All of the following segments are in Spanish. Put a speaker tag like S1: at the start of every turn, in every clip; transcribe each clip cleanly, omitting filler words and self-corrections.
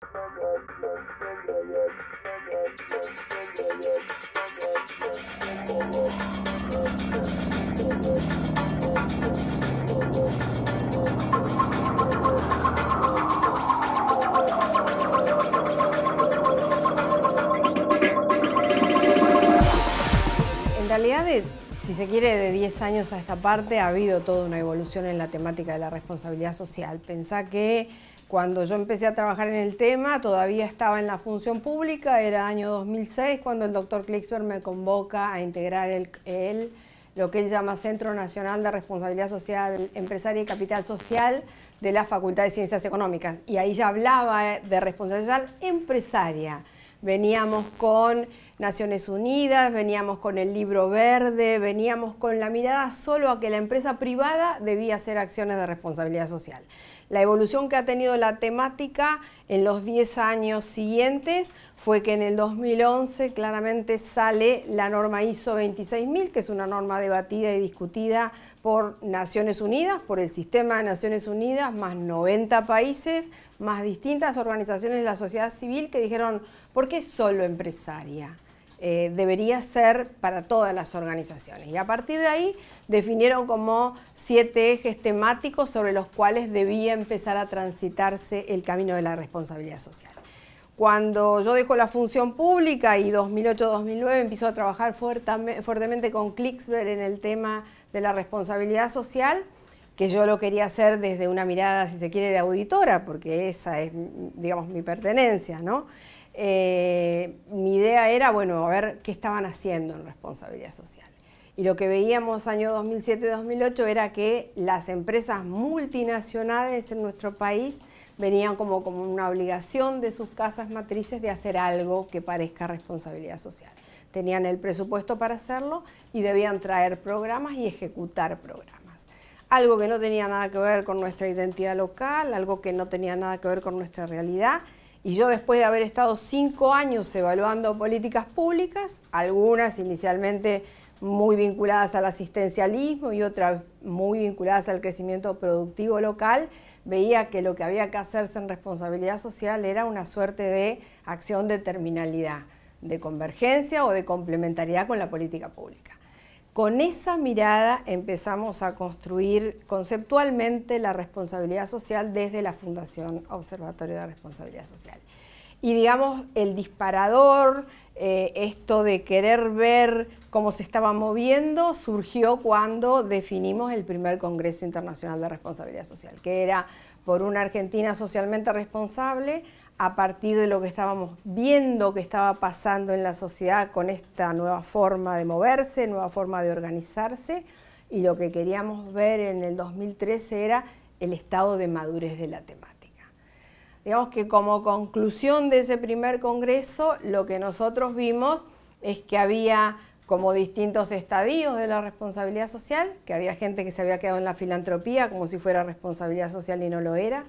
S1: En realidad, si se quiere, de 10 años a esta parte ha habido toda una evolución en la temática de la responsabilidad social. Pensá que cuando yo empecé a trabajar en el tema, todavía estaba en la función pública, era año 2006, cuando el doctor Klicksberg me convoca a integrar lo que él llama Centro Nacional de Responsabilidad Social Empresaria y Capital Social de la Facultad de Ciencias Económicas. Y ahí ya hablaba de responsabilidad social empresaria. Veníamos con Naciones Unidas, veníamos con el Libro Verde, veníamos con la mirada solo a que la empresa privada debía hacer acciones de responsabilidad social. La evolución que ha tenido la temática en los 10 años siguientes fue que en el 2011 claramente sale la norma ISO 26000, que es una norma debatida y discutida por Naciones Unidas, por el sistema de Naciones Unidas, más 90 países, más distintas organizaciones de la sociedad civil que dijeron, ¿por qué solo empresaria? Debería ser para todas las organizaciones. Y a partir de ahí definieron como 7 ejes temáticos sobre los cuales debía empezar a transitarse el camino de la responsabilidad social. Cuando yo dejo la función pública y 2008-2009 empiezo a trabajar fuertemente con Klicksberg en el tema de la responsabilidad social, que yo lo quería hacer desde una mirada, si se quiere, de auditora, porque esa es, digamos, mi pertenencia, ¿no? Mi idea era, bueno, a ver qué estaban haciendo en responsabilidad social. Y lo que veíamos año 2007-2008 era que las empresas multinacionales en nuestro país venían como una obligación de sus casas matrices de hacer algo que parezca responsabilidad social. Tenían el presupuesto para hacerlo y debían traer programas y ejecutar programas. Algo que no tenía nada que ver con nuestra identidad local, algo que no tenía nada que ver con nuestra realidad. Y yo, después de haber estado 5 años evaluando políticas públicas, algunas inicialmente muy vinculadas al asistencialismo y otras muy vinculadas al crecimiento productivo local, veía que lo que había que hacerse en responsabilidad social era una suerte de acción de terminalidad, de convergencia o de complementariedad con la política pública. Con esa mirada empezamos a construir conceptualmente la responsabilidad social desde la Fundación Observatorio de Responsabilidad Social. Y digamos, el disparador, esto de querer ver cómo se estaba moviendo, surgió cuando definimos el primer Congreso Internacional de Responsabilidad Social, que era por una Argentina socialmente responsable, a partir de lo que estábamos viendo que estaba pasando en la sociedad con esta nueva forma de moverse, nueva forma de organizarse, y lo que queríamos ver en el 2013 era el estado de madurez de la temática. Digamos que como conclusión de ese primer congreso, lo que nosotros vimos es que había como distintos estadios de la responsabilidad social, que había gente que se había quedado en la filantropía como si fuera responsabilidad social y no lo era,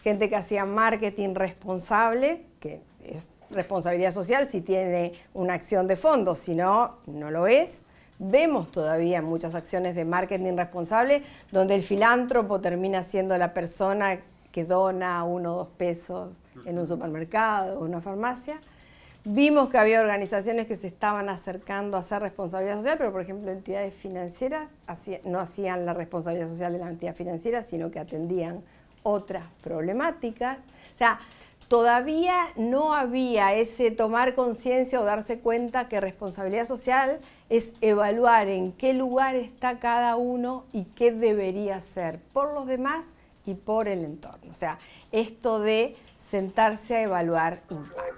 S1: gente que hacía marketing responsable, que es responsabilidad social si tiene una acción de fondo, si no, no lo es. Vemos todavía muchas acciones de marketing responsable donde el filántropo termina siendo la persona que dona 1 o 2 pesos en un supermercado o una farmacia. Vimos que había organizaciones que se estaban acercando a hacer responsabilidad social, pero por ejemplo entidades financieras no hacían la responsabilidad social de la entidad financiera, sino que atendían otras problemáticas. O sea, todavía no había ese tomar conciencia o darse cuenta que responsabilidad social es evaluar en qué lugar está cada uno y qué debería hacer por los demás y por el entorno. O sea, esto de sentarse a evaluar impactos.